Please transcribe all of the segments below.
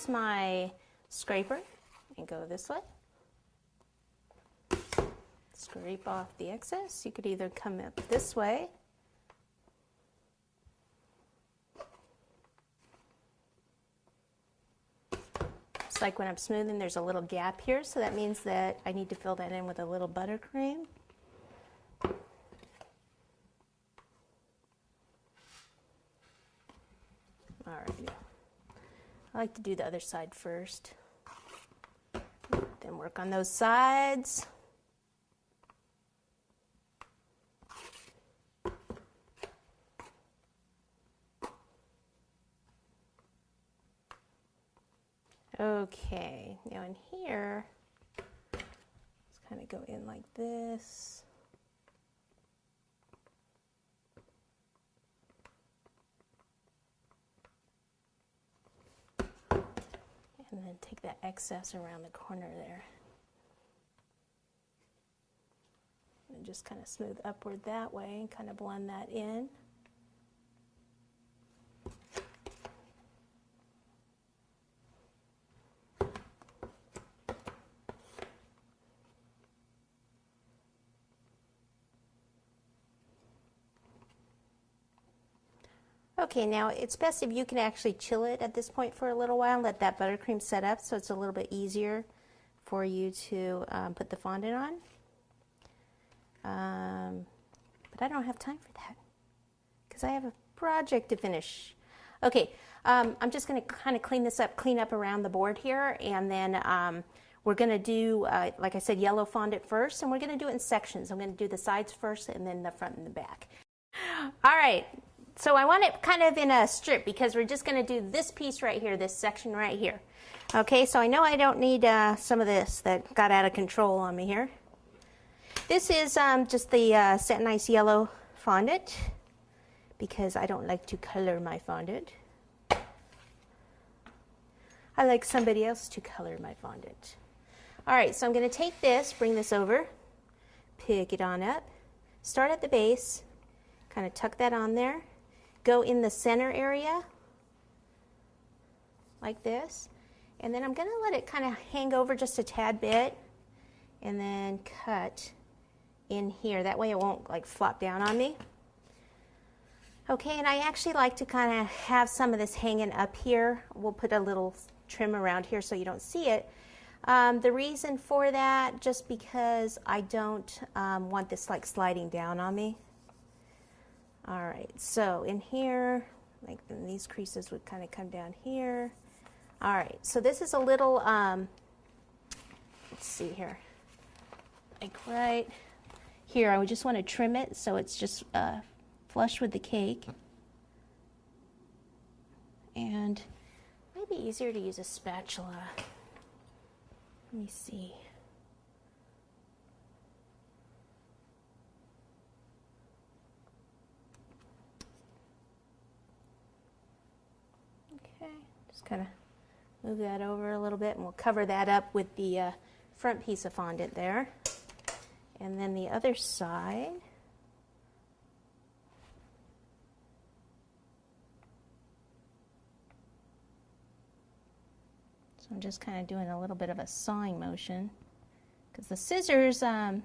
use my scraper and go this way. Scrape off the excess. You could either come up this way. It's like when I'm smoothing, there's a little gap here, so that means that I need to fill that in with a little buttercream. Alright, I like to do the other side first, then work on those sides. Okay, now in here, let's kind of go in like this. And then take that excess around the corner there. And just kind of smooth upward that way and kind of blend that in. Okay, now it's best if you can actually chill it at this point for a little while, let that buttercream set up so it's a little bit easier for you to put the fondant on. But I don't have time for that because I have a project to finish. Okay, I'm just going to kind of clean this up, clean up around the board here, and then we're going to do, like I said, yellow fondant first, and we're going to do it in sections. I'm going to do the sides first and then the front and the back. All right. So I want it kind of in a strip because we're just going to do this piece right here, this section right here. Okay, so I know I don't need some of this that got out of control on me here. This is just the Satin Ice Yellow fondant because I don't like to color my fondant. I like somebody else to color my fondant. All right, so I'm going to take this, bring this over, pick it on up, start at the base, kind of tuck that on there. Go in the center area like this, and then I'm going to let it kind of hang over just a tad bit and then cut in here. That way it won't like flop down on me. Okay, and I actually like to kind of have some of this hanging up here. We'll put a little trim around here so you don't see it. The reason for that, just because I don't want this like sliding down on me. All right, so in here, like these creases would kind of come down here. All right, so this is a little, let's see here, like right here, I would just want to trim it so it's just flush with the cake. And it might be easier to use a spatula. Let me see. Okay, just kind of move that over a little bit and we'll cover that up with the front piece of fondant there. And then the other side. So I'm just kind of doing a little bit of a sawing motion because the scissors, that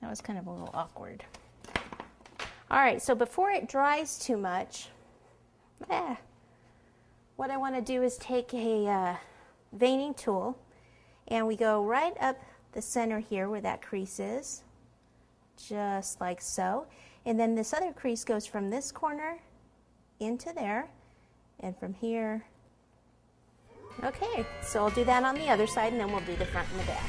was kind of a little awkward. All right, so before it dries too much, what I want to do is take a veining tool and we go right up the center here where that crease is, just like so. And then this other crease goes from this corner into there and from here. Okay, so I'll do that on the other side and then we'll do the front and the back.